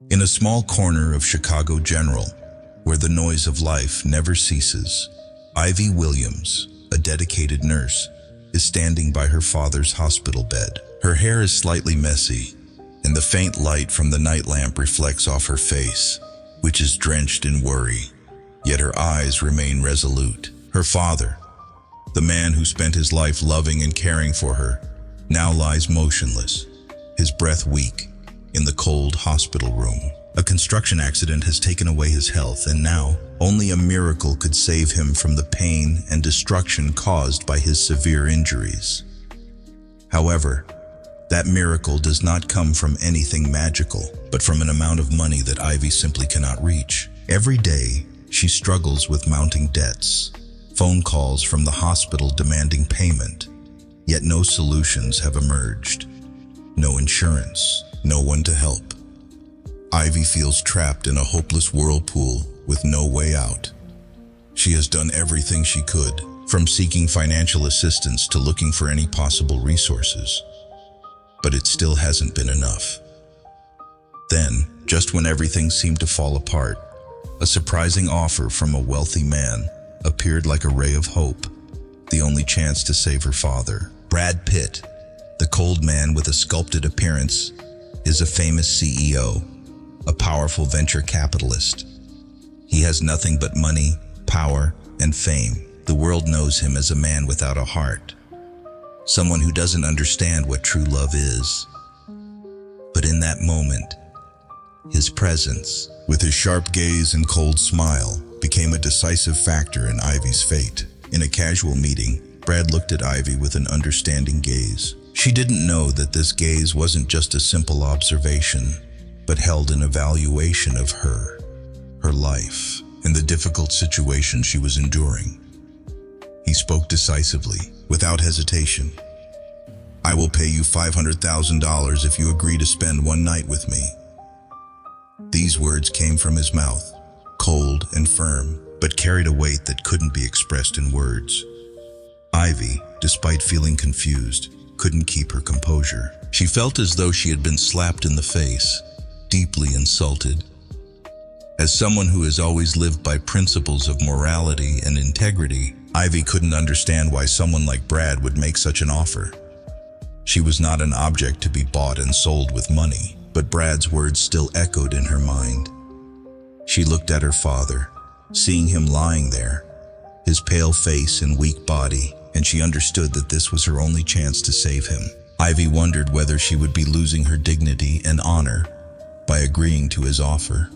In a small corner of Chicago General, where the noise of life never ceases, Ivy Williams, a dedicated nurse, is standing by her father's hospital bed. Her hair is slightly messy, and the faint light from the night lamp reflects off her face, which is drenched in worry. Yet her eyes remain resolute. Her father, the man who spent his life loving and caring for her, now lies motionless, his breath weak, in the cold hospital room. A construction accident has taken away his health, and now only a miracle could save him from the pain and destruction caused by his severe injuries. However, that miracle does not come from anything magical, but from an amount of money that Ivy simply cannot reach. Every day, she struggles with mounting debts, phone calls from the hospital demanding payment, yet no solutions have emerged. No insurance, no one to help. Ivy feels trapped in a hopeless whirlpool with no way out. She has done everything she could, from seeking financial assistance to looking for any possible resources. But it still hasn't been enough. Then, just when everything seemed to fall apart, a surprising offer from a wealthy man appeared like a ray of hope, the only chance to save her father. Brad Pitt, the cold man with a sculpted appearance, is a famous CEO, a powerful venture capitalist. He has nothing but money, power, and fame. The world knows him as a man without a heart, someone who doesn't understand what true love is. But in that moment, his presence, with his sharp gaze and cold smile, became a decisive factor in Ivy's fate. In a casual meeting, Brad looked at Ivy with an understanding gaze. She didn't know that this gaze wasn't just a simple observation, but held an evaluation of her life, and the difficult situation she was enduring. He spoke decisively, without hesitation. "I will pay you $500,000 if you agree to spend one night with me." These words came from his mouth, cold and firm, but carried a weight that couldn't be expressed in words. Ivy, despite feeling confused, couldn't keep her composure. She felt as though she had been slapped in the face, deeply insulted. As someone who has always lived by principles of morality and integrity, Ivy couldn't understand why someone like Brad would make such an offer. She was not an object to be bought and sold with money, but Brad's words still echoed in her mind. She looked at her father, seeing him lying there, his pale face and weak body, and she understood that this was her only chance to save him. Ivy wondered whether she would be losing her dignity and honor by agreeing to his offer.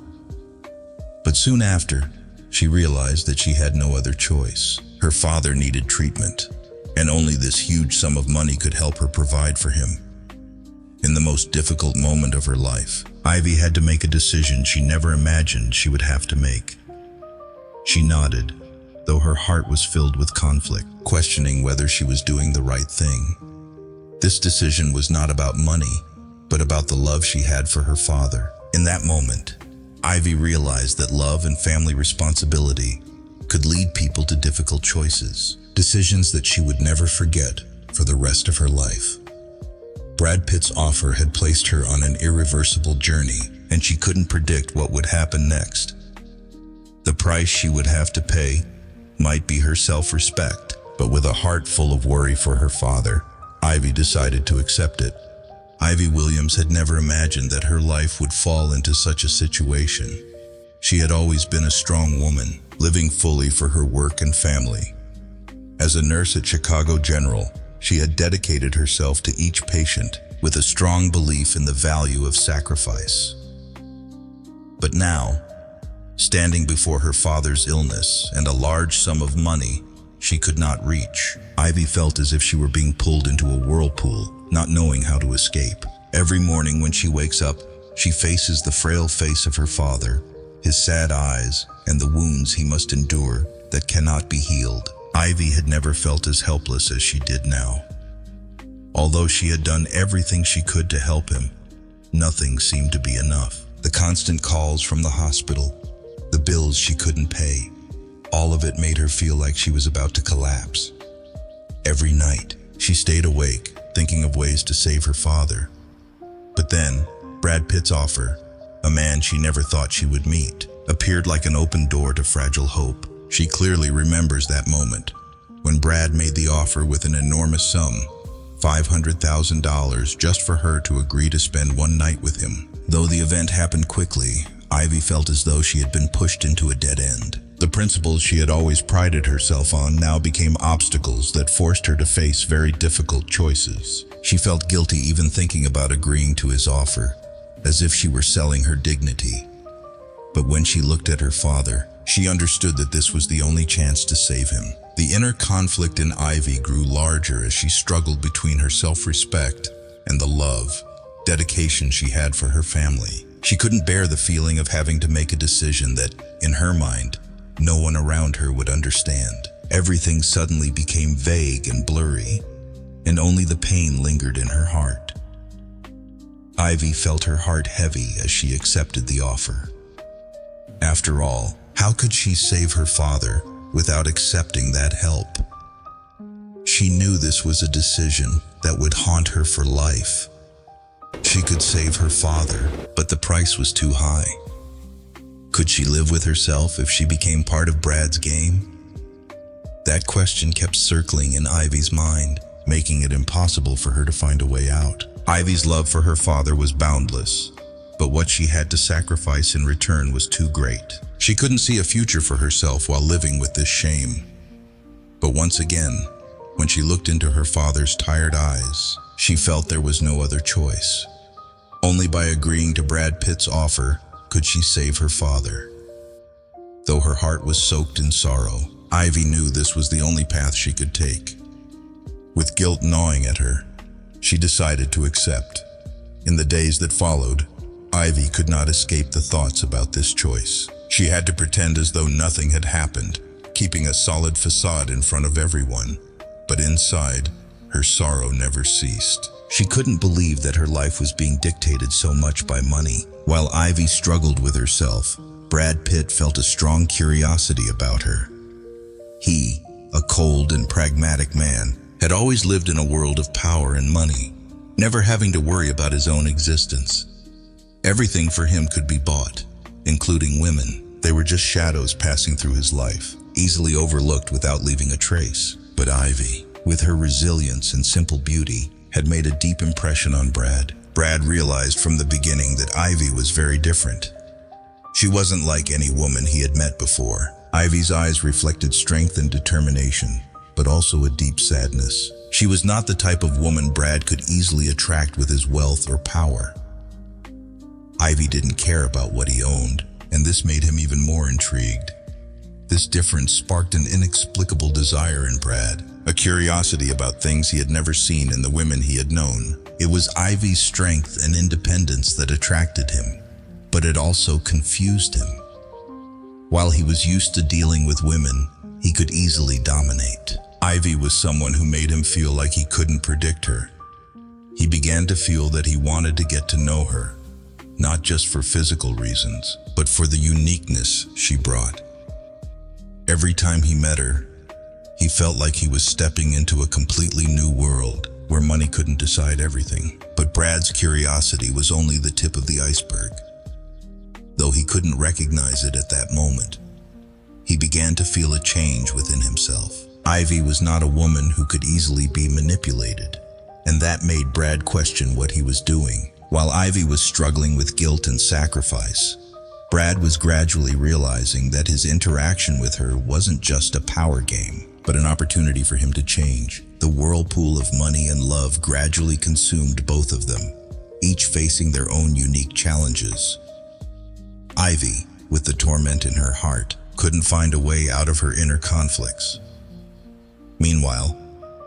But soon after, she realized that she had no other choice. Her father needed treatment, and only this huge sum of money could help her provide for him. In the most difficult moment of her life, Ivy had to make a decision she never imagined she would have to make. She nodded, though her heart was filled with conflict, questioning whether she was doing the right thing. This decision was not about money, but about the love she had for her father. In that moment, Ivy realized that love and family responsibility could lead people to difficult choices, decisions that she would never forget for the rest of her life. Brad Pitt's offer had placed her on an irreversible journey, and she couldn't predict what would happen next. The price she would have to pay might be her self-respect, but with a heart full of worry for her father, Ivy decided to accept it. Ivy Williams had never imagined that her life would fall into such a situation. She had always been a strong woman, living fully for her work and family. As a nurse at Chicago General, she had dedicated herself to each patient with a strong belief in the value of sacrifice. But now, standing before her father's illness and a large sum of money she could not reach, Ivy felt as if she were being pulled into a whirlpool, not knowing how to escape. Every morning when she wakes up, she faces the frail face of her father, his sad eyes, and the wounds he must endure that cannot be healed. Ivy had never felt as helpless as she did now. Although she had done everything she could to help him, nothing seemed to be enough. The constant calls from the hospital, the bills she couldn't pay, all of it made her feel like she was about to collapse. Every night, she stayed awake, thinking of ways to save her father. But then, Brad Pitt's offer, a man she never thought she would meet, appeared like an open door to fragile hope. She clearly remembers that moment, when Brad made the offer with an enormous sum, $500,000, just for her to agree to spend one night with him. Though the event happened quickly, Ivy felt as though she had been pushed into a dead end. The principles she had always prided herself on now became obstacles that forced her to face very difficult choices. She felt guilty even thinking about agreeing to his offer, as if she were selling her dignity. But when she looked at her father, she understood that this was the only chance to save him. The inner conflict in Ivy grew larger as she struggled between her self-respect and the love, dedication she had for her family. She couldn't bear the feeling of having to make a decision that, in her mind, no one around her would understand. Everything suddenly became vague and blurry, and only the pain lingered in her heart. Ivy felt her heart heavy as she accepted the offer. After all, how could she save her father without accepting that help? She knew this was a decision that would haunt her for life. She could save her father, but the price was too high. Could she live with herself if she became part of Brad's game? That question kept circling in Ivy's mind, making it impossible for her to find a way out. Ivy's love for her father was boundless, but what she had to sacrifice in return was too great. She couldn't see a future for herself while living with this shame. But once again, when she looked into her father's tired eyes, she felt there was no other choice. Only by agreeing to Brad Pitt's offer could she save her father. Though her heart was soaked in sorrow, Ivy knew this was the only path she could take. With guilt gnawing at her, she decided to accept. In the days that followed, Ivy could not escape the thoughts about this choice. She had to pretend as though nothing had happened, keeping a solid facade in front of everyone. But inside, her sorrow never ceased. She couldn't believe that her life was being dictated so much by money. While Ivy struggled with herself, Brad Pitt felt a strong curiosity about her. He, a cold and pragmatic man, had always lived in a world of power and money, never having to worry about his own existence. Everything for him could be bought, including women. They were just shadows passing through his life, easily overlooked without leaving a trace. But Ivy, with her resilience and simple beauty, had made a deep impression on Brad. Brad realized from the beginning that Ivy was very different. She wasn't like any woman he had met before. Ivy's eyes reflected strength and determination, but also a deep sadness. She was not the type of woman Brad could easily attract with his wealth or power. Ivy didn't care about what he owned, and this made him even more intrigued. This difference sparked an inexplicable desire in Brad, a curiosity about things he had never seen in the women he had known. It was Ivy's strength and independence that attracted him, but it also confused him. While he was used to dealing with women, he could easily dominate. Ivy was someone who made him feel like he couldn't predict her. He began to feel that he wanted to get to know her, not just for physical reasons, but for the uniqueness she brought. Every time he met her, he felt like he was stepping into a completely new world where money couldn't decide everything. But Brad's curiosity was only the tip of the iceberg. Though he couldn't recognize it at that moment, he began to feel a change within himself. Ivy was not a woman who could easily be manipulated, and that made Brad question what he was doing. While Ivy was struggling with guilt and sacrifice, Brad was gradually realizing that his interaction with her wasn't just a power game, but an opportunity for him to change. The whirlpool of money and love gradually consumed both of them, each facing their own unique challenges. Ivy, with the torment in her heart, couldn't find a way out of her inner conflicts. Meanwhile,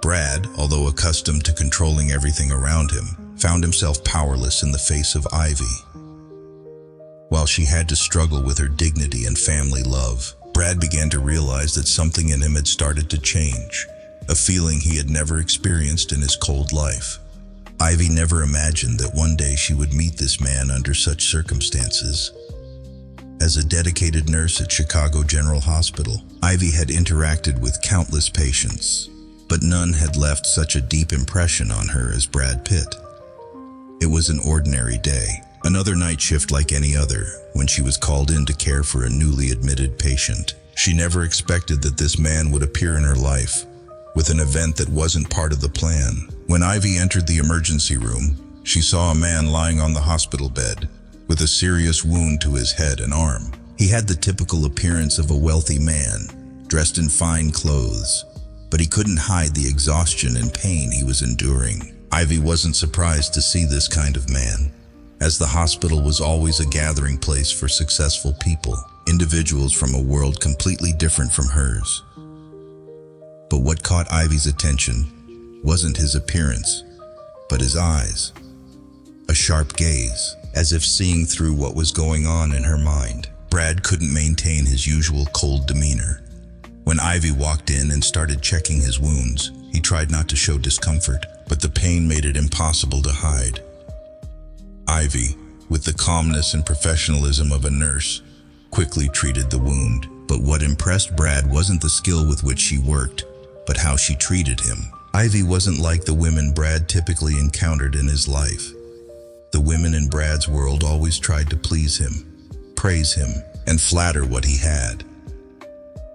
Brad, although accustomed to controlling everything around him, found himself powerless in the face of Ivy. While she had to struggle with her dignity and family love, Brad began to realize that something in him had started to change, a feeling he had never experienced in his cold life. Ivy never imagined that one day she would meet this man under such circumstances. As a dedicated nurse at Chicago General Hospital, Ivy had interacted with countless patients, but none had left such a deep impression on her as Brad Pitt. It was an ordinary day, Another night shift like any other, when she was called in to care for a newly admitted patient. She never expected that this man would appear in her life with an event that wasn't part of the plan. When Ivy entered the emergency room, she saw a man lying on the hospital bed with a serious wound to his head and arm. He had the typical appearance of a wealthy man, dressed in fine clothes, but he couldn't hide the exhaustion and pain he was enduring. Ivy wasn't surprised to see this kind of man, as the hospital was always a gathering place for successful people, individuals from a world completely different from hers. But what caught Ivy's attention wasn't his appearance, but his eyes. A sharp gaze, as if seeing through what was going on in her mind. Brad couldn't maintain his usual cold demeanor. When Ivy walked in and started checking his wounds, he tried not to show discomfort, but the pain made it impossible to hide. Ivy, with the calmness and professionalism of a nurse, quickly treated the wound. But what impressed Brad wasn't the skill with which she worked, but how she treated him. Ivy wasn't like the women Brad typically encountered in his life. The women in Brad's world always tried to please him, praise him, and flatter what he had.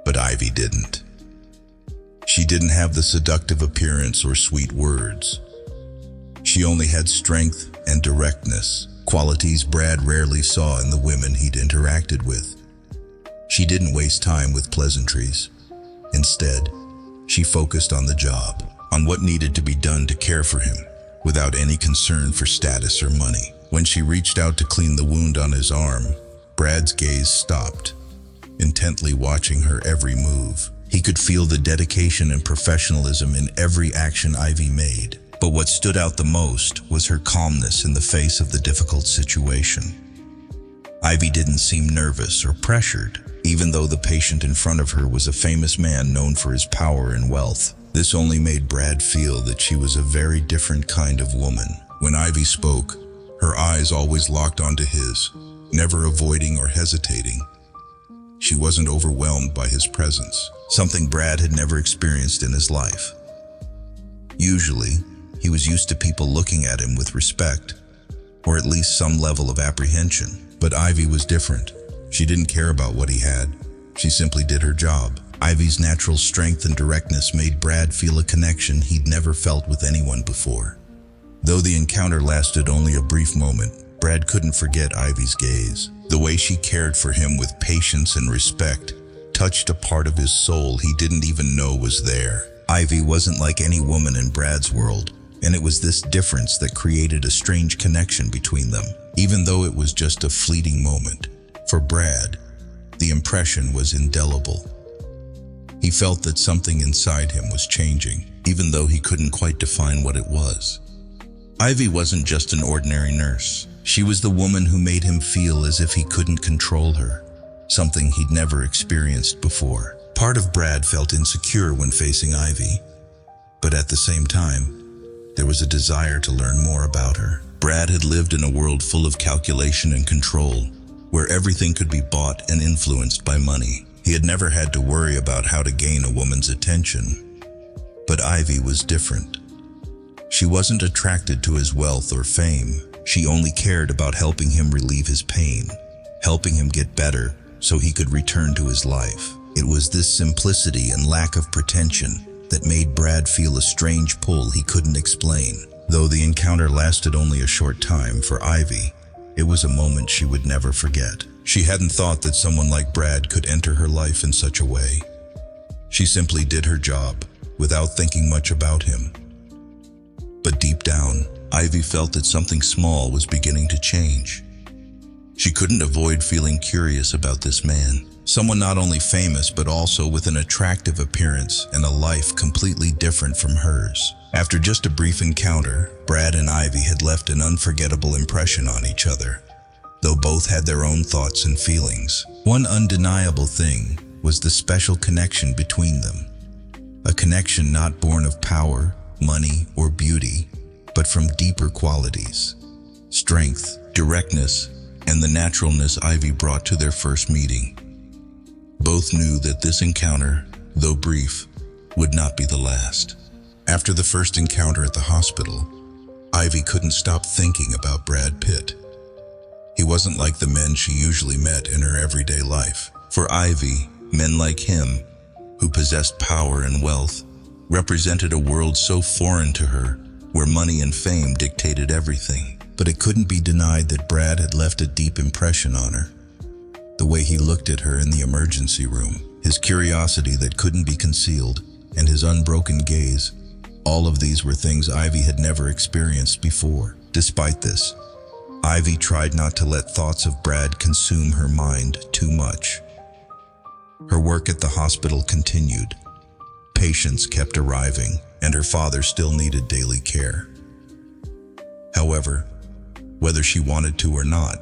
But Ivy didn't. She didn't have the seductive appearance or sweet words. She only had strength and directness, qualities Brad rarely saw in the women he'd interacted with. She didn't waste time with pleasantries. Instead, she focused on the job, on what needed to be done to care for him, without any concern for status or money. When she reached out to clean the wound on his arm, Brad's gaze stopped, intently watching her every move. He could feel the dedication and professionalism in every action Ivy made. But what stood out the most was her calmness in the face of the difficult situation. Ivy didn't seem nervous or pressured, even though the patient in front of her was a famous man known for his power and wealth. This only made Brad feel that she was a very different kind of woman. When Ivy spoke, her eyes always locked onto his, never avoiding or hesitating. She wasn't overwhelmed by his presence, something Brad had never experienced in his life. Usually, he was used to people looking at him with respect, or at least some level of apprehension. But Ivy was different. She didn't care about what he had. She simply did her job. Ivy's natural strength and directness made Brad feel a connection he'd never felt with anyone before. Though the encounter lasted only a brief moment, Brad couldn't forget Ivy's gaze. The way she cared for him with patience and respect touched a part of his soul he didn't even know was there. Ivy wasn't like any woman in Brad's world, and it was this difference that created a strange connection between them, even though it was just a fleeting moment. For Brad, the impression was indelible. He felt that something inside him was changing, even though he couldn't quite define what it was. Ivy wasn't just an ordinary nurse. She was the woman who made him feel as if he couldn't control her, something he'd never experienced before. Part of Brad felt insecure when facing Ivy, but at the same time, there was a desire to learn more about her. Brad had lived in a world full of calculation and control, where everything could be bought and influenced by money. He had never had to worry about how to gain a woman's attention. But Ivy was different. She wasn't attracted to his wealth or fame. She only cared about helping him relieve his pain, helping him get better so he could return to his life. It was this simplicity and lack of pretension that made Brad feel a strange pull he couldn't explain. Though the encounter lasted only a short time, for Ivy, it was a moment she would never forget. She hadn't thought that someone like Brad could enter her life in such a way. She simply did her job, without thinking much about him. But deep down, Ivy felt that something small was beginning to change. She couldn't avoid feeling curious about this man. Someone not only famous, but also with an attractive appearance and a life completely different from hers. After just a brief encounter, Brad and Ivy had left an unforgettable impression on each other, though both had their own thoughts and feelings. One undeniable thing was the special connection between them. A connection not born of power, money, or beauty, but from deeper qualities: strength, directness, and the naturalness Ivy brought to their first meeting. Both knew that this encounter, though brief, would not be the last. After the first encounter at the hospital, Ivy couldn't stop thinking about Brad Pitt. He wasn't like the men she usually met in her everyday life. For Ivy, men like him, who possessed power and wealth, represented a world so foreign to her, where money and fame dictated everything. But it couldn't be denied that Brad had left a deep impression on her. The way he looked at her in the emergency room, his curiosity that couldn't be concealed, and his unbroken gaze, all of these were things Ivy had never experienced before. Despite this, Ivy tried not to let thoughts of Brad consume her mind too much. Her work at the hospital continued. Patients kept arriving, and her father still needed daily care. However, whether she wanted to or not,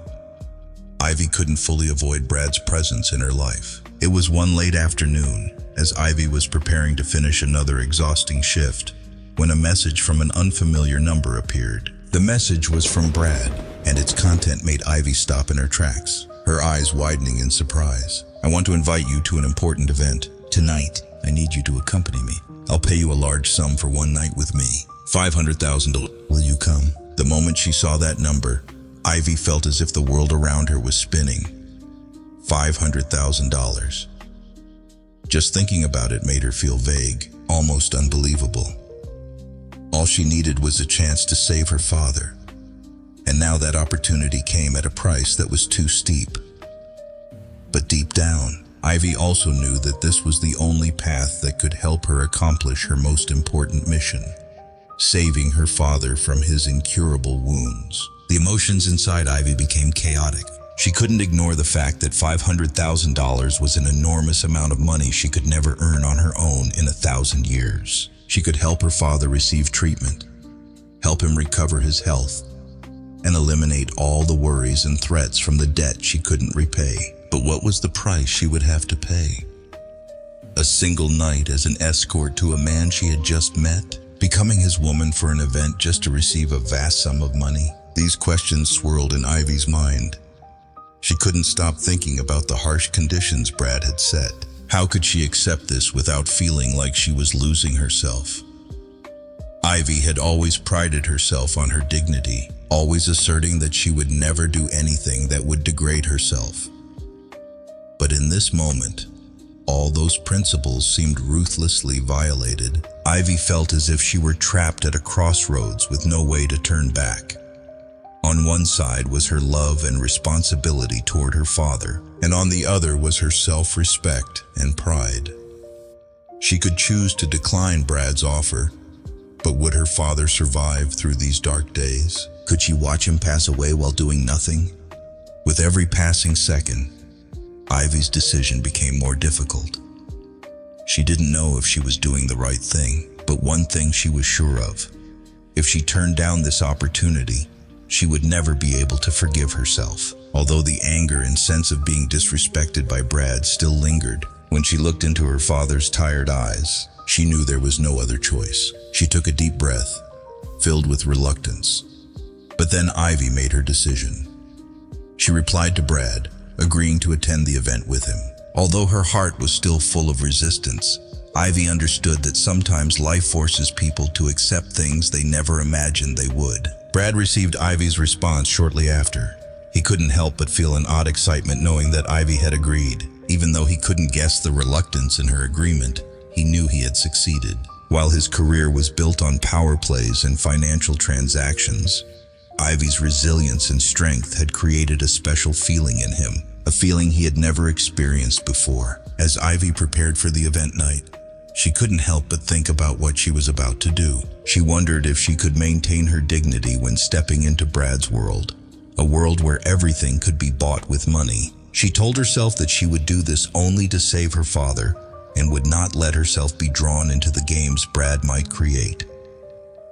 Ivy couldn't fully avoid Brad's presence in her life. It was one late afternoon, as Ivy was preparing to finish another exhausting shift, when a message from an unfamiliar number appeared. The message was from Brad, and its content made Ivy stop in her tracks, her eyes widening in surprise. "I want to invite you to an important event. Tonight, I need you to accompany me. I'll pay you a large sum for one night with me. $500,000. Will you come?" The moment she saw that number, Ivy felt as if the world around her was spinning. $500,000. Just thinking about it made her feel vague, almost unbelievable. All she needed was a chance to save her father. And now that opportunity came at a price that was too steep. But deep down, Ivy also knew that this was the only path that could help her accomplish her most important mission, saving her father from his incurable wounds. The emotions inside Ivy became chaotic. She couldn't ignore the fact that $500,000 was an enormous amount of money she could never earn on her own in 1,000 years. She could help her father receive treatment, help him recover his health, and eliminate all the worries and threats from the debt she couldn't repay. But what was the price she would have to pay? A single night as an escort to a man she had just met? Becoming his woman for an event just to receive a vast sum of money? These questions swirled in Ivy's mind. She couldn't stop thinking about the harsh conditions Brad had set. How could she accept this without feeling like she was losing herself? Ivy had always prided herself on her dignity, always asserting that she would never do anything that would degrade herself. But in this moment, all those principles seemed ruthlessly violated. Ivy felt as if she were trapped at a crossroads with no way to turn back. On one side was her love and responsibility toward her father, and on the other was her self-respect and pride. She could choose to decline Brad's offer, but would her father survive through these dark days? Could she watch him pass away while doing nothing? With every passing second, Ivy's decision became more difficult. She didn't know if she was doing the right thing, but one thing she was sure of. If she turned down this opportunity, she would never be able to forgive herself. Although the anger and sense of being disrespected by Brad still lingered, when she looked into her father's tired eyes, she knew there was no other choice. She took a deep breath, filled with reluctance. But then Ivy made her decision. She replied to Brad, agreeing to attend the event with him. Although her heart was still full of resistance, Ivy understood that sometimes life forces people to accept things they never imagined they would. Brad received Ivy's response shortly after. He couldn't help but feel an odd excitement knowing that Ivy had agreed. Even though he couldn't guess the reluctance in her agreement, he knew he had succeeded. While his career was built on power plays and financial transactions, Ivy's resilience and strength had created a special feeling in him, a feeling he had never experienced before. As Ivy prepared for the event night, she couldn't help but think about what she was about to do. She wondered if she could maintain her dignity when stepping into Brad's world, a world where everything could be bought with money. She told herself that she would do this only to save her father and would not let herself be drawn into the games Brad might create.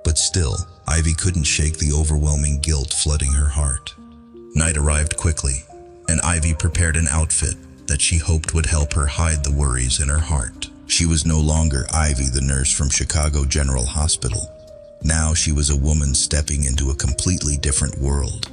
But still, Ivy couldn't shake the overwhelming guilt flooding her heart. Night arrived quickly, and Ivy prepared an outfit that she hoped would help her hide the worries in her heart. She was no longer Ivy, the nurse from Chicago General Hospital. Now she was a woman stepping into a completely different world.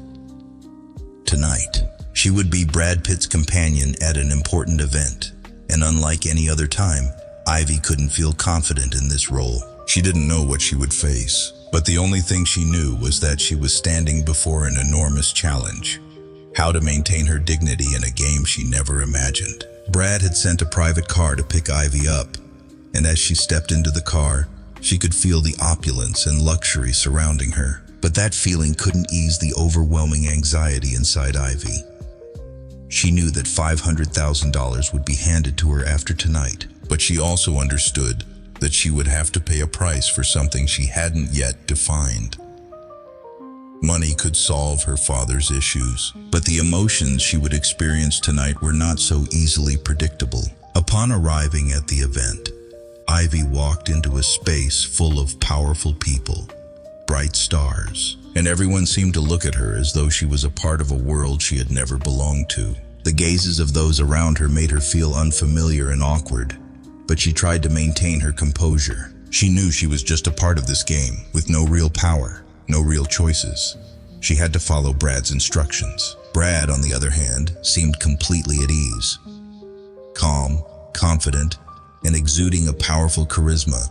Tonight, she would be Brad Pitt's companion at an important event, and unlike any other time, Ivy couldn't feel confident in this role. She didn't know what she would face, but the only thing she knew was that she was standing before an enormous challenge. how to maintain her dignity in a game she never imagined. Brad had sent a private car to pick Ivy up, and as she stepped into the car, she could feel the opulence and luxury surrounding her. But that feeling couldn't ease the overwhelming anxiety inside Ivy. She knew that $500,000 would be handed to her after tonight, but she also understood that she would have to pay a price for something she hadn't yet defined. Money could solve her father's issues, but the emotions she would experience tonight were not so easily predictable. Upon arriving at the event, Ivy walked into a space full of powerful people, bright stars, and everyone seemed to look at her as though she was a part of a world she had never belonged to. The gazes of those around her made her feel unfamiliar and awkward, but she tried to maintain her composure. She knew she was just a part of this game, with no real power, no real choices. She had to follow Brad's instructions. Brad, on the other hand, seemed completely at ease. Calm, confident, and exuding a powerful charisma,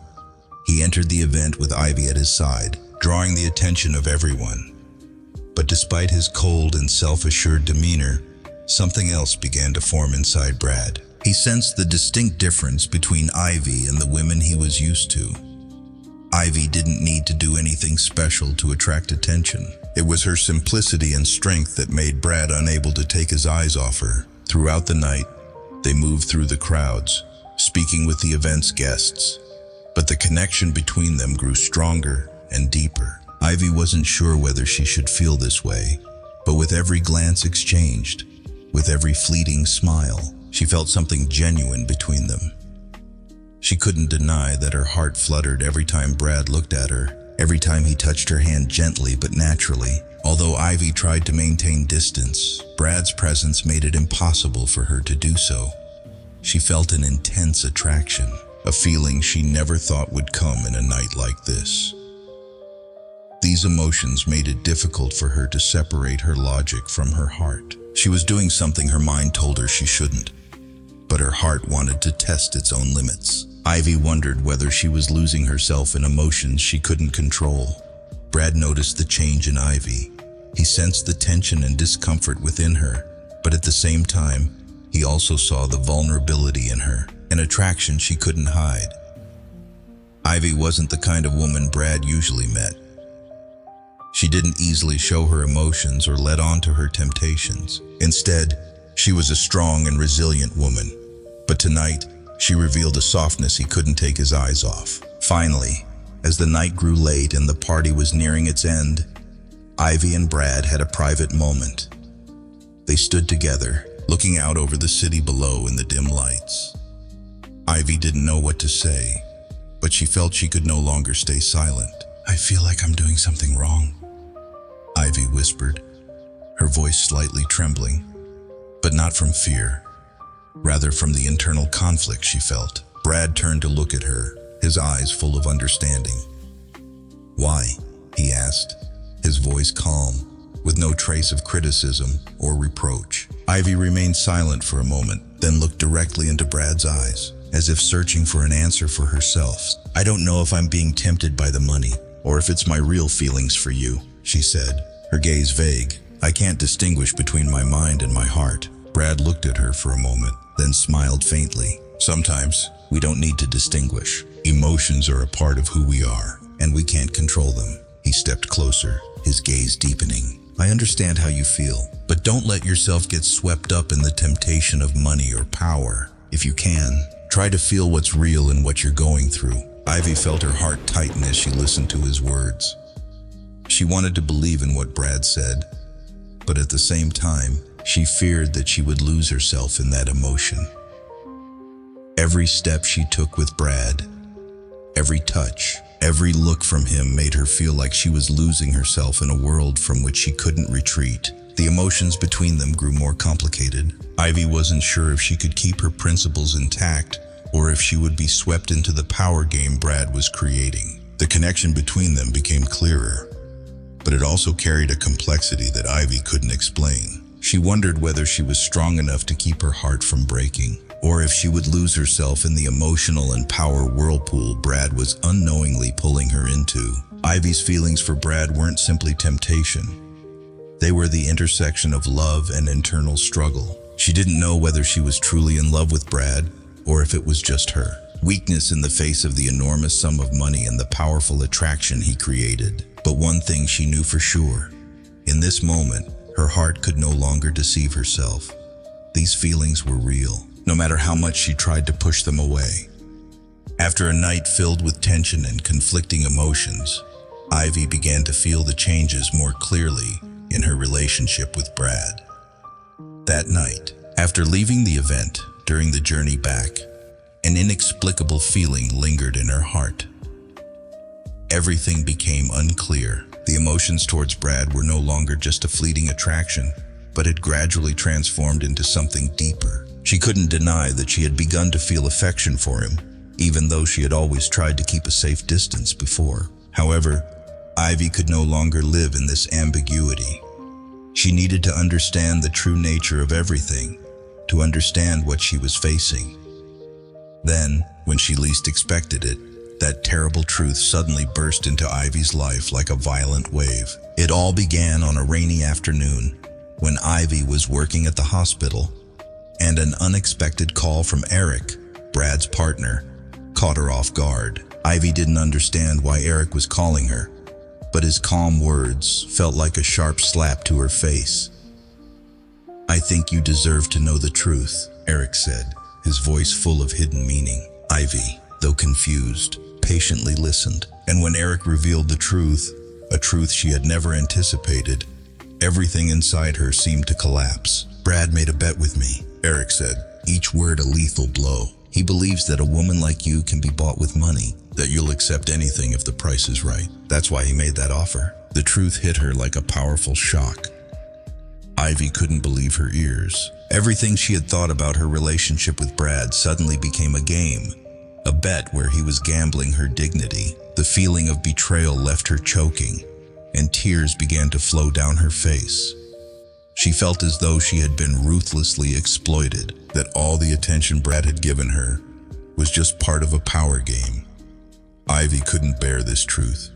he entered the event with Ivy at his side, drawing the attention of everyone. But despite his cold and self-assured demeanor, something else began to form inside Brad. He sensed the distinct difference between Ivy and the women he was used to. Ivy didn't need to do anything special to attract attention. It was her simplicity and strength that made Brad unable to take his eyes off her. Throughout the night, they moved through the crowds, speaking with the event's guests. But the connection between them grew stronger and deeper. Ivy wasn't sure whether she should feel this way, but with every glance exchanged, with every fleeting smile, she felt something genuine between them. She couldn't deny that her heart fluttered every time Brad looked at her, every time he touched her hand gently but naturally. Although Ivy tried to maintain distance, Brad's presence made it impossible for her to do so. She felt an intense attraction, a feeling she never thought would come in a night like this. These emotions made it difficult for her to separate her logic from her heart. She was doing something her mind told her she shouldn't, but her heart wanted to test its own limits. Ivy wondered whether she was losing herself in emotions she couldn't control. Brad noticed the change in Ivy. He sensed the tension and discomfort within her, but at the same time, he also saw the vulnerability in her, an attraction she couldn't hide. Ivy wasn't the kind of woman Brad usually met. She didn't easily show her emotions or let on to her temptations. Instead, she was a strong and resilient woman. But tonight, she revealed a softness he couldn't take his eyes off. Finally, as the night grew late and the party was nearing its end, Ivy and Brad had a private moment. They stood together, looking out over the city below in the dim lights. Ivy didn't know what to say, but she felt she could no longer stay silent. "I feel like I'm doing something wrong," Ivy whispered, her voice slightly trembling, but not from fear, rather from the internal conflict she felt. Brad turned to look at her, his eyes full of understanding. "Why?" he asked, his voice calm, with no trace of criticism or reproach. Ivy remained silent for a moment, then looked directly into Brad's eyes, as if searching for an answer for herself. "I don't know if I'm being tempted by the money, or if it's my real feelings for you," she said, her gaze vague. "I can't distinguish between my mind and my heart." Brad looked at her for a moment, then smiled faintly. "Sometimes we don't need to distinguish. Emotions are a part of who we are, and we can't control them." He stepped closer, his gaze deepening. "I understand how you feel, but don't let yourself get swept up in the temptation of money or power. If you can, try to feel what's real in what you're going through." Ivy felt her heart tighten as she listened to his words. She wanted to believe in what Brad said, but at the same time, she feared that she would lose herself in that emotion. Every step she took with Brad, every touch, every look from him made her feel like she was losing herself in a world from which she couldn't retreat. The emotions between them grew more complicated. Ivy wasn't sure if she could keep her principles intact or if she would be swept into the power game Brad was creating. The connection between them became clearer, but it also carried a complexity that Ivy couldn't explain. She wondered whether she was strong enough to keep her heart from breaking, or if she would lose herself in the emotional and power whirlpool Brad was unknowingly pulling her into. Ivy's feelings for Brad weren't simply temptation. They were the intersection of love and internal struggle. She didn't know whether she was truly in love with Brad or if it was just her weakness in the face of the enormous sum of money and the powerful attraction he created. But one thing she knew for sure. In this moment, her heart could no longer deceive herself. These feelings were real, no matter how much she tried to push them away. After a night filled with tension and conflicting emotions, Ivy began to feel the changes more clearly in her relationship with Brad. That night, after leaving the event, during the journey back, an inexplicable feeling lingered in her heart. Everything became unclear. The emotions towards Brad were no longer just a fleeting attraction, but had gradually transformed into something deeper. She couldn't deny that she had begun to feel affection for him, even though she had always tried to keep a safe distance before. However, Ivy could no longer live in this ambiguity. She needed to understand the true nature of everything, to understand what she was facing. Then, when she least expected it, that terrible truth suddenly burst into Ivy's life like a violent wave. It all began on a rainy afternoon when Ivy was working at the hospital, and an unexpected call from Eric, Brad's partner, caught her off guard. Ivy didn't understand why Eric was calling her, but his calm words felt like a sharp slap to her face. "I think you deserve to know the truth," Eric said, his voice full of hidden meaning. Ivy, though confused, patiently listened. And when Eric revealed the truth, a truth she had never anticipated, everything inside her seemed to collapse. "Brad made a bet with me," Eric said, each word a lethal blow. "He believes that a woman like you can be bought with money, that you'll accept anything if the price is right. That's why he made that offer." The truth hit her like a powerful shock. Ivy couldn't believe her ears. Everything she had thought about her relationship with Brad suddenly became a game, a bet where he was gambling her dignity. The feeling of betrayal left her choking, and tears began to flow down her face. She felt as though she had been ruthlessly exploited, that all the attention Brad had given her was just part of a power game. Ivy couldn't bear this truth.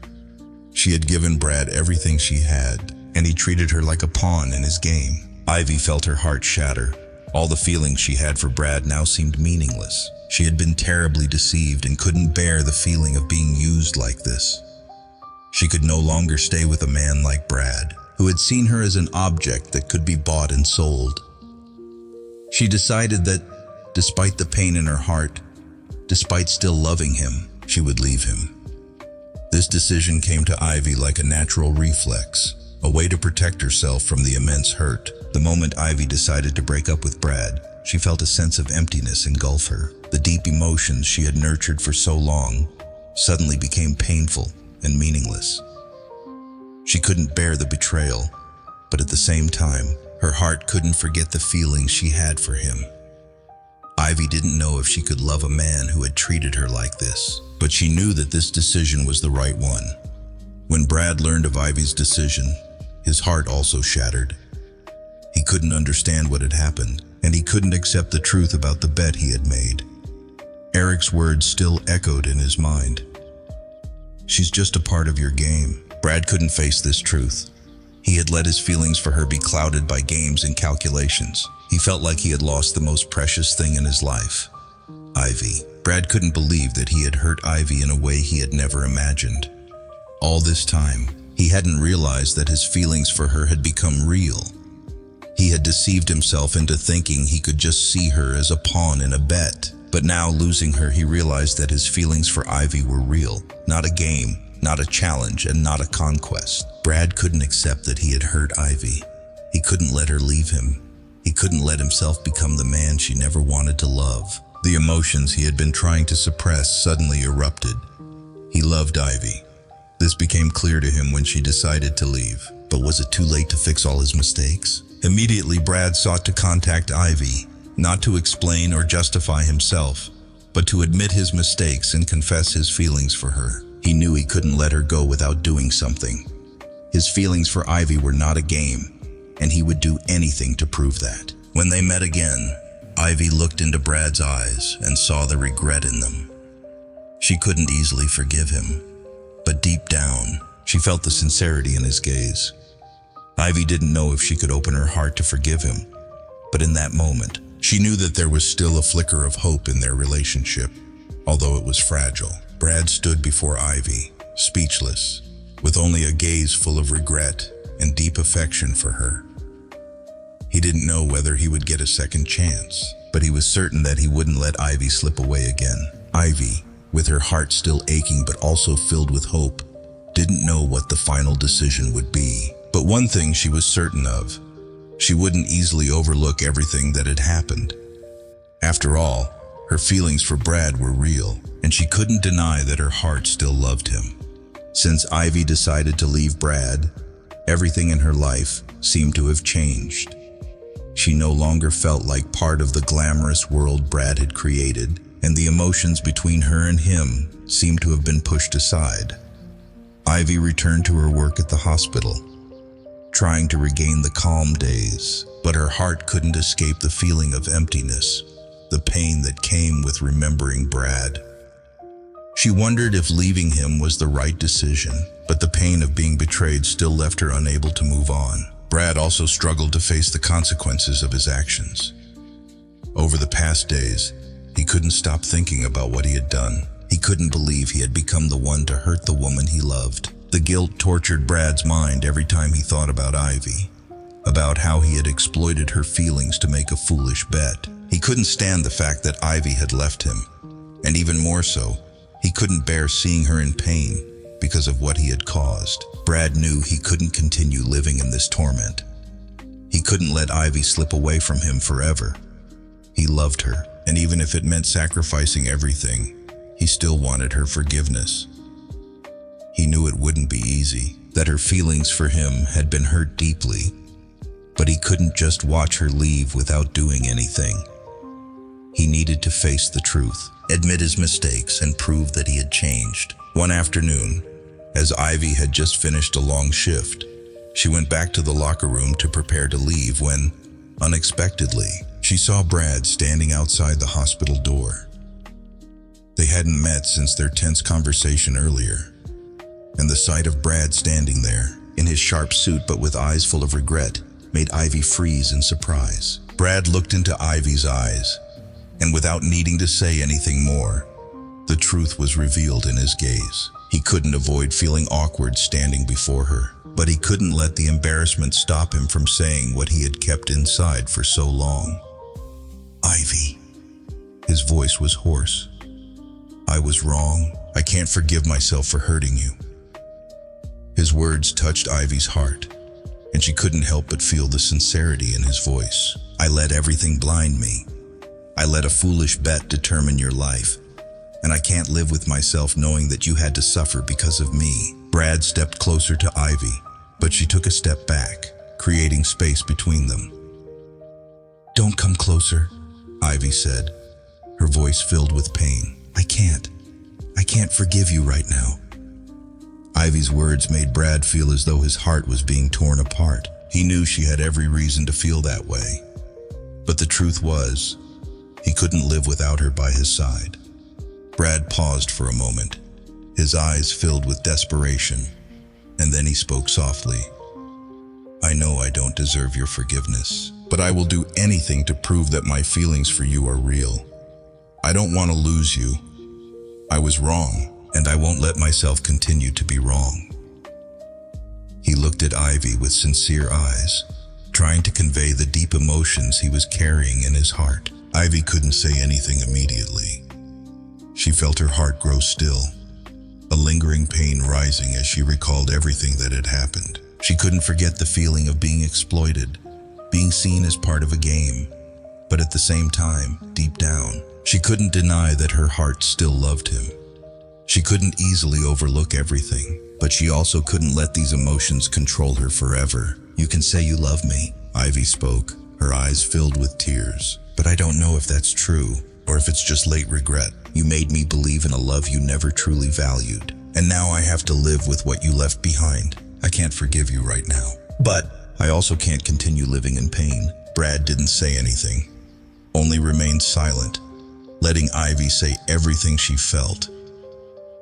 She had given Brad everything she had, and he treated her like a pawn in his game. Ivy felt her heart shatter. All the feelings she had for Brad now seemed meaningless. She had been terribly deceived and couldn't bear the feeling of being used like this. She could no longer stay with a man like Brad, who had seen her as an object that could be bought and sold. She decided that, despite the pain in her heart, despite still loving him, she would leave him. This decision came to Ivy like a natural reflex, a way to protect herself from the immense hurt. The moment Ivy decided to break up with Brad, she felt a sense of emptiness engulf her. The deep emotions she had nurtured for so long suddenly became painful and meaningless. She couldn't bear the betrayal, but at the same time, her heart couldn't forget the feelings she had for him. Ivy didn't know if she could love a man who had treated her like this, but she knew that this decision was the right one. When Brad learned of Ivy's decision, his heart also shattered. He couldn't understand what had happened, and he couldn't accept the truth about the bet he had made. Eric's words still echoed in his mind. "She's just a part of your game." Brad couldn't face this truth. He had let his feelings for her be clouded by games and calculations. He felt like he had lost the most precious thing in his life, Ivy. Brad couldn't believe that he had hurt Ivy in a way he had never imagined. All this time, he hadn't realized that his feelings for her had become real. He had deceived himself into thinking he could just see her as a pawn in a bet. But now, losing her, he realized that his feelings for Ivy were real, not a game, not a challenge, and not a conquest. Brad couldn't accept that he had hurt Ivy. He couldn't let her leave him. He couldn't let himself become the man she never wanted to love. The emotions he had been trying to suppress suddenly erupted. He loved Ivy. This became clear to him when she decided to leave. But was it too late to fix all his mistakes? Immediately, Brad sought to contact Ivy, not to explain or justify himself, but to admit his mistakes and confess his feelings for her. He knew he couldn't let her go without doing something. His feelings for Ivy were not a game, and he would do anything to prove that. When they met again, Ivy looked into Brad's eyes and saw the regret in them. She couldn't easily forgive him, but deep down, she felt the sincerity in his gaze. Ivy didn't know if she could open her heart to forgive him, but in that moment, she knew that there was still a flicker of hope in their relationship, although it was fragile. Brad stood before Ivy, speechless, with only a gaze full of regret and deep affection for her. He didn't know whether he would get a second chance, but he was certain that he wouldn't let Ivy slip away again. Ivy, with her heart still aching but also filled with hope, didn't know what the final decision would be. But one thing she was certain of: she wouldn't easily overlook everything that had happened. After all, her feelings for Brad were real, and she couldn't deny that her heart still loved him. Since Ivy decided to leave Brad, everything in her life seemed to have changed. She no longer felt like part of the glamorous world Brad had created, and the emotions between her and him seemed to have been pushed aside. Ivy returned to her work at the hospital, trying to regain the calm days, but her heart couldn't escape the feeling of emptiness, the pain that came with remembering Brad. She wondered if leaving him was the right decision, but the pain of being betrayed still left her unable to move on. Brad also struggled to face the consequences of his actions. Over the past days, he couldn't stop thinking about what he had done. He couldn't believe he had become the one to hurt the woman he loved. The guilt tortured Brad's mind every time he thought about Ivy, about how he had exploited her feelings to make a foolish bet. He couldn't stand the fact that Ivy had left him, and even more so, he couldn't bear seeing her in pain because of what he had caused. Brad knew he couldn't continue living in this torment. He couldn't let Ivy slip away from him forever. He loved her, and even if it meant sacrificing everything, he still wanted her forgiveness. He knew it wouldn't be easy, that her feelings for him had been hurt deeply, but he couldn't just watch her leave without doing anything. He needed to face the truth, admit his mistakes, and prove that he had changed. One afternoon, as Ivy had just finished a long shift, she went back to the locker room to prepare to leave when, unexpectedly, she saw Brad standing outside the hospital door. They hadn't met since their tense conversation earlier, and the sight of Brad standing there, in his sharp suit but with eyes full of regret, made Ivy freeze in surprise. Brad looked into Ivy's eyes, and without needing to say anything more, the truth was revealed in his gaze. He couldn't avoid feeling awkward standing before her, but he couldn't let the embarrassment stop him from saying what he had kept inside for so long. "Ivy." His voice was hoarse. "I was wrong. I can't forgive myself for hurting you." His words touched Ivy's heart, and she couldn't help but feel the sincerity in his voice. "I let everything blind me. I let a foolish bet determine your life, and I can't live with myself knowing that you had to suffer because of me." Brad stepped closer to Ivy, but she took a step back, creating space between them. "Don't come closer," Ivy said, her voice filled with pain. I can't forgive you right now." Ivy's words made Brad feel as though his heart was being torn apart. He knew she had every reason to feel that way, but the truth was, he couldn't live without her by his side. Brad paused for a moment, his eyes filled with desperation, and then he spoke softly. "I know I don't deserve your forgiveness, but I will do anything to prove that my feelings for you are real. I don't want to lose you. I was wrong, and I won't let myself continue to be wrong." He looked at Ivy with sincere eyes, trying to convey the deep emotions he was carrying in his heart. Ivy couldn't say anything immediately. She felt her heart grow still, a lingering pain rising as she recalled everything that had happened. She couldn't forget the feeling of being exploited, being seen as part of a game, but at the same time, deep down, she couldn't deny that her heart still loved him. She couldn't easily overlook everything, but she also couldn't let these emotions control her forever. "You can say you love me," Ivy spoke, her eyes filled with tears. "But I don't know if that's true, or if it's just late regret. You made me believe in a love you never truly valued, and now I have to live with what you left behind. I can't forgive you right now, but I also can't continue living in pain." Brad didn't say anything, only remained silent, letting Ivy say everything she felt.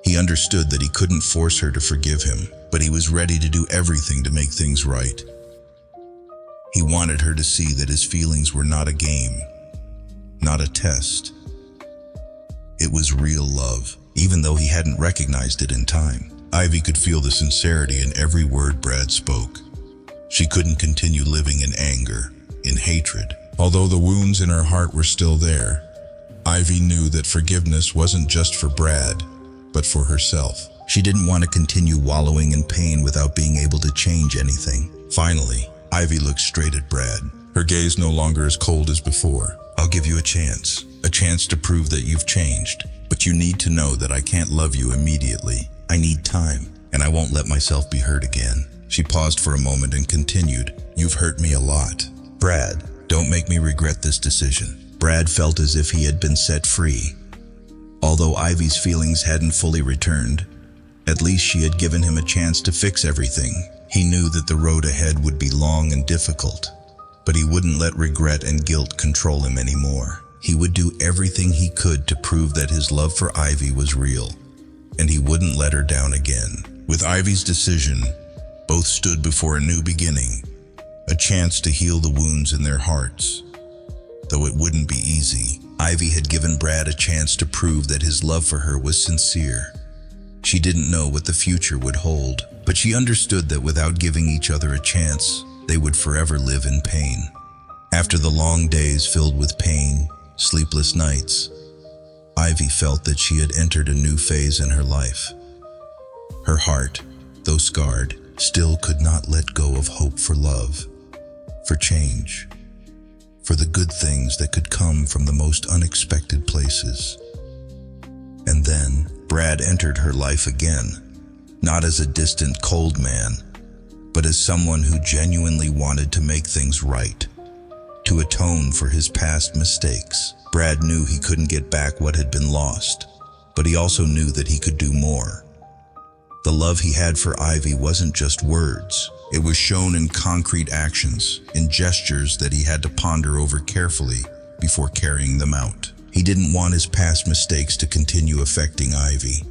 He understood that he couldn't force her to forgive him, but he was ready to do everything to make things right. He wanted her to see that his feelings were not a game, not a test. It was real love, even though he hadn't recognized it in time. Ivy could feel the sincerity in every word Brad spoke. She couldn't continue living in anger, in hatred. Although the wounds in her heart were still there, Ivy knew that forgiveness wasn't just for Brad, but for herself. She didn't want to continue wallowing in pain without being able to change anything. Finally, Ivy looked straight at Brad, her gaze no longer as cold as before. "I'll give you a chance to prove that you've changed. But you need to know that I can't love you immediately. I need time, and I won't let myself be hurt again." She paused for a moment and continued, "You've hurt me a lot. Brad, don't make me regret this decision." Brad felt as if he had been set free. Although Ivy's feelings hadn't fully returned, at least she had given him a chance to fix everything. He knew that the road ahead would be long and difficult, but he wouldn't let regret and guilt control him anymore. He would do everything he could to prove that his love for Ivy was real, and he wouldn't let her down again. With Ivy's decision, both stood before a new beginning, a chance to heal the wounds in their hearts. Though it wouldn't be easy, Ivy had given Brad a chance to prove that his love for her was sincere. She didn't know what the future would hold, but she understood that without giving each other a chance, they would forever live in pain. After the long days filled with pain, sleepless nights, Ivy felt that she had entered a new phase in her life. Her heart, though scarred, still could not let go of hope for love, for change, for the good things that could come from the most unexpected places. And then Brad entered her life again, not as a distant, cold man, but as someone who genuinely wanted to make things right, to atone for his past mistakes. Brad knew he couldn't get back what had been lost, but he also knew that he could do more. The love he had for Ivy wasn't just words. It was shown in concrete actions, in gestures that he had to ponder over carefully before carrying them out. He didn't want his past mistakes to continue affecting Ivy.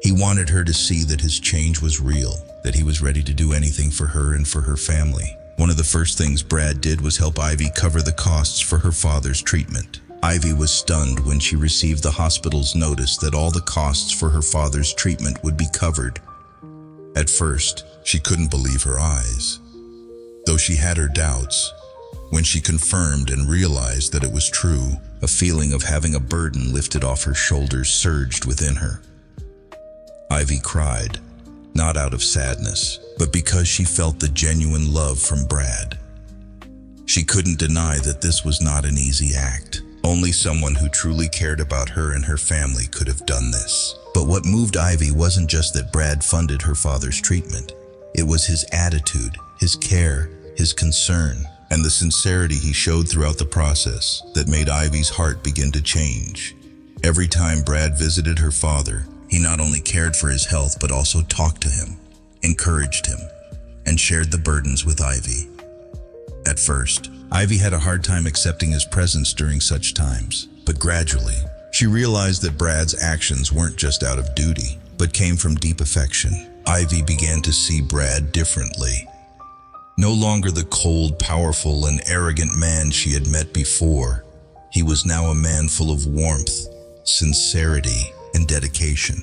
He wanted her to see that his change was real, that he was ready to do anything for her and for her family. One of the first things Brad did was help Ivy cover the costs for her father's treatment. Ivy was stunned when she received the hospital's notice that all the costs for her father's treatment would be covered. At first, she couldn't believe her eyes, though she had her doubts. When she confirmed and realized that it was true, a feeling of having a burden lifted off her shoulders surged within her. Ivy cried, not out of sadness, but because she felt the genuine love from Brad. She couldn't deny that this was not an easy act. Only someone who truly cared about her and her family could have done this. But what moved Ivy wasn't just that Brad funded her father's treatment. It was his attitude, his care, his concern, and the sincerity he showed throughout the process that made Ivy's heart begin to change. Every time Brad visited her father, he not only cared for his health but also talked to him, encouraged him, and shared the burdens with Ivy. At first, Ivy had a hard time accepting his presence during such times, but gradually, she realized that Brad's actions weren't just out of duty, but came from deep affection. Ivy began to see Brad differently. No longer the cold, powerful, and arrogant man she had met before, he was now a man full of warmth, sincerity, and dedication.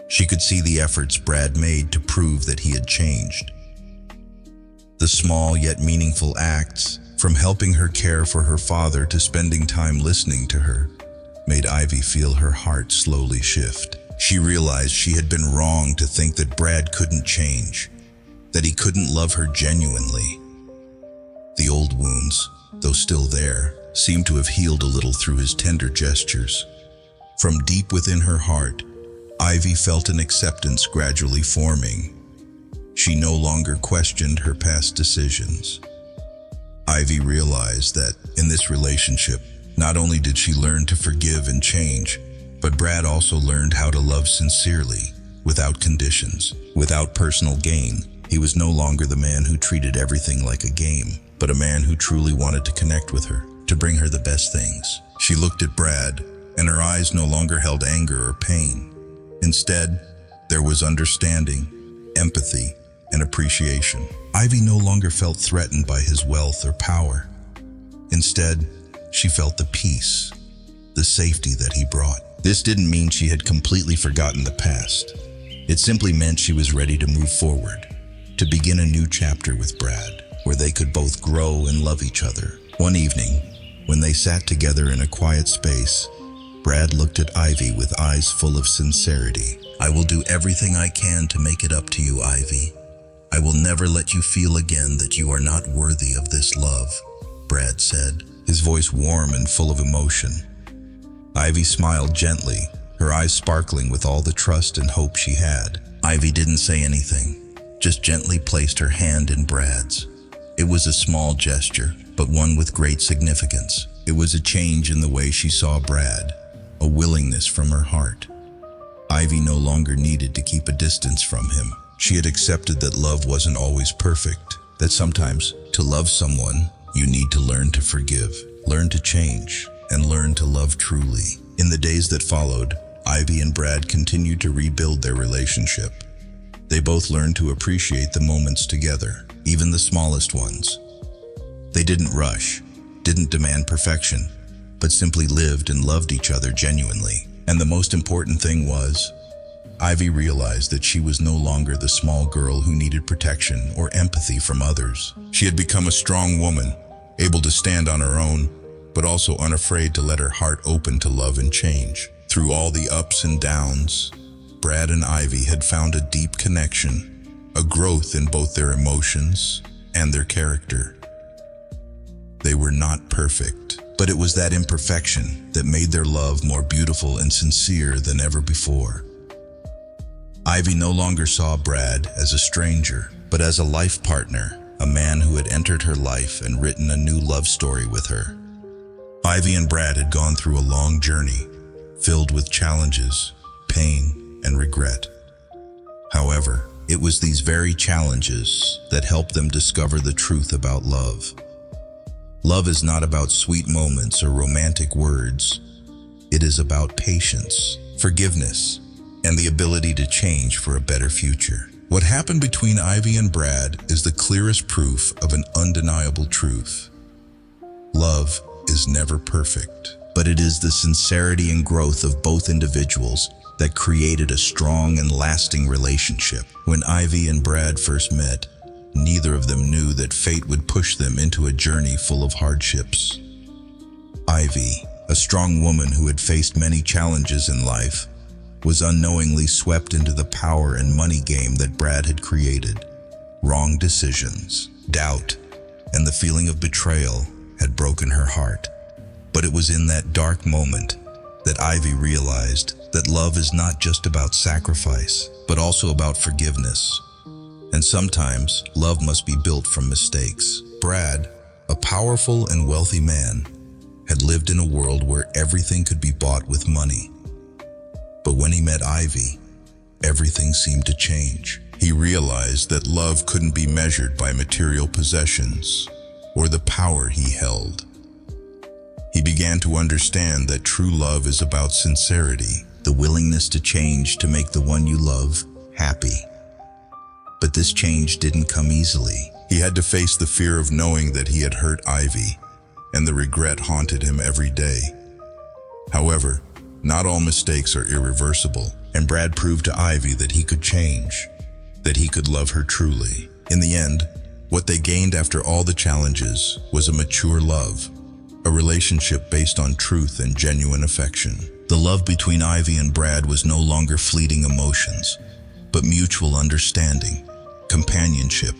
She could see the efforts Brad made to prove that he had changed. The small yet meaningful acts, from helping her care for her father to spending time listening to her, made Ivy feel her heart slowly shift. She realized she had been wrong to think that Brad couldn't change, that he couldn't love her genuinely. The old wounds, though still there, seemed to have healed a little through his tender gestures. From deep within her heart, Ivy felt an acceptance gradually forming. She no longer questioned her past decisions. Ivy realized that, in this relationship, not only did she learn to forgive and change, but Brad also learned how to love sincerely, without conditions, without personal gain. He was no longer the man who treated everything like a game, but a man who truly wanted to connect with her, to bring her the best things. She looked at Brad, and her eyes no longer held anger or pain. Instead, there was understanding, empathy, and appreciation. Ivy no longer felt threatened by his wealth or power. Instead, she felt the peace, the safety that he brought. This didn't mean she had completely forgotten the past. It simply meant she was ready to move forward, to begin a new chapter with Brad, where they could both grow and love each other. One evening, when they sat together in a quiet space, Brad looked at Ivy with eyes full of sincerity. "I will do everything I can to make it up to you, Ivy. I will never let you feel again that you are not worthy of this love," Brad said, his voice warm and full of emotion. Ivy smiled gently, her eyes sparkling with all the trust and hope she had. Ivy didn't say anything, just gently placed her hand in Brad's. It was a small gesture, but one with great significance. It was a change in the way she saw Brad, a willingness from her heart. Ivy no longer needed to keep a distance from him. She had accepted that love wasn't always perfect, that sometimes, to love someone, you need to learn to forgive, learn to change, and learn to love truly. In the days that followed, Ivy and Brad continued to rebuild their relationship. They both learned to appreciate the moments together, even the smallest ones. They didn't rush, didn't demand perfection, but simply lived and loved each other genuinely. And the most important thing was, Ivy realized that she was no longer the small girl who needed protection or empathy from others. She had become a strong woman, able to stand on her own, but also unafraid to let her heart open to love and change. Through all the ups and downs, Brad and Ivy had found a deep connection, a growth in both their emotions and their character. They were not perfect, but it was that imperfection that made their love more beautiful and sincere than ever before. Ivy no longer saw Brad as a stranger, but as a life partner, a man who had entered her life and written a new love story with her. Ivy and Brad had gone through a long journey, filled with challenges, pain, and regret. However, it was these very challenges that helped them discover the truth about love. Love is not about sweet moments or romantic words. It is about patience, forgiveness, and the ability to change for a better future. What happened between Ivy and Brad is the clearest proof of an undeniable truth. Love is never perfect, but it is the sincerity and growth of both individuals that created a strong and lasting relationship. When Ivy and Brad first met, neither of them knew that fate would push them into a journey full of hardships. Ivy, a strong woman who had faced many challenges in life, was unknowingly swept into the power and money game that Brad had created. Wrong decisions, doubt, and the feeling of betrayal had broken her heart. But it was in that dark moment that Ivy realized that love is not just about sacrifice, but also about forgiveness. And sometimes, love must be built from mistakes. Brad, a powerful and wealthy man, had lived in a world where everything could be bought with money. But when he met Ivy, everything seemed to change. He realized that love couldn't be measured by material possessions or the power he held. He began to understand that true love is about sincerity, the willingness to change to make the one you love happy. But this change didn't come easily. He had to face the fear of knowing that he had hurt Ivy, and the regret haunted him every day. However, not all mistakes are irreversible, and Brad proved to Ivy that he could change, that he could love her truly. In the end, what they gained after all the challenges was a mature love, a relationship based on truth and genuine affection. The love between Ivy and Brad was no longer fleeting emotions, but mutual understanding, companionship,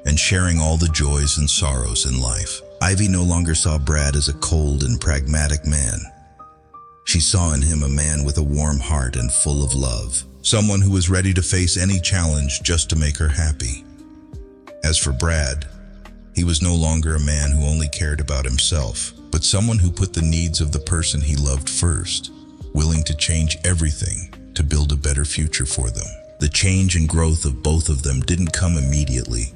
and sharing all the joys and sorrows in life. Ivy no longer saw Brad as a cold and pragmatic man. She saw in him a man with a warm heart and full of love, someone who was ready to face any challenge just to make her happy. As for Brad, he was no longer a man who only cared about himself, but someone who put the needs of the person he loved first, willing to change everything to build a better future for them. The change and growth of both of them didn't come immediately.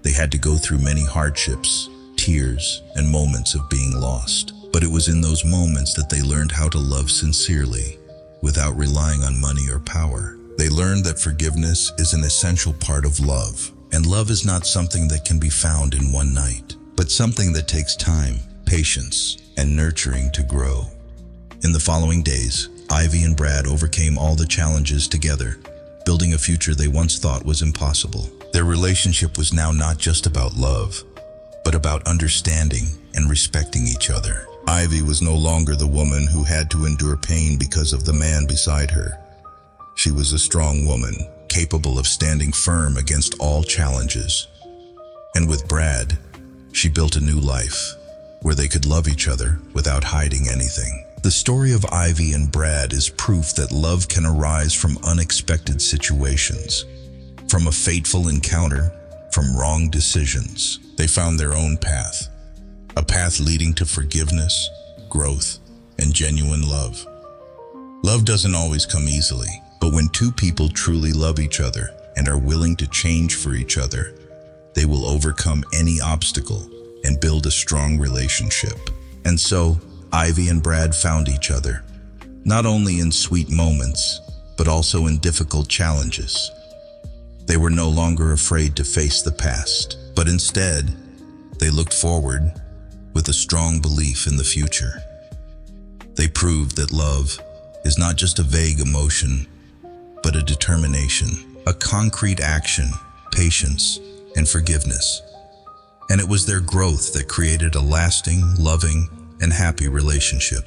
They had to go through many hardships, tears, and moments of being lost. But it was in those moments that they learned how to love sincerely, without relying on money or power. They learned that forgiveness is an essential part of love, and love is not something that can be found in one night, but something that takes time, patience, and nurturing to grow. In the following days, Ivy and Brad overcame all the challenges together, building a future they once thought was impossible. Their relationship was now not just about love, but about understanding and respecting each other. Ivy was no longer the woman who had to endure pain because of the man beside her. She was a strong woman, capable of standing firm against all challenges. And with Brad, she built a new life, where they could love each other without hiding anything. The story of Ivy and Brad is proof that love can arise from unexpected situations, from a fateful encounter, from wrong decisions. They found their own path, a path leading to forgiveness, growth, and genuine love. Love doesn't always come easily, but when two people truly love each other and are willing to change for each other, they will overcome any obstacle and build a strong relationship. And so, Ivy and Brad found each other, not only in sweet moments, but also in difficult challenges. They were no longer afraid to face the past, but instead, they looked forward with a strong belief in the future. They proved that love is not just a vague emotion, but a determination, a concrete action, patience, and forgiveness. And it was their growth that created a lasting, loving, and happy relationship.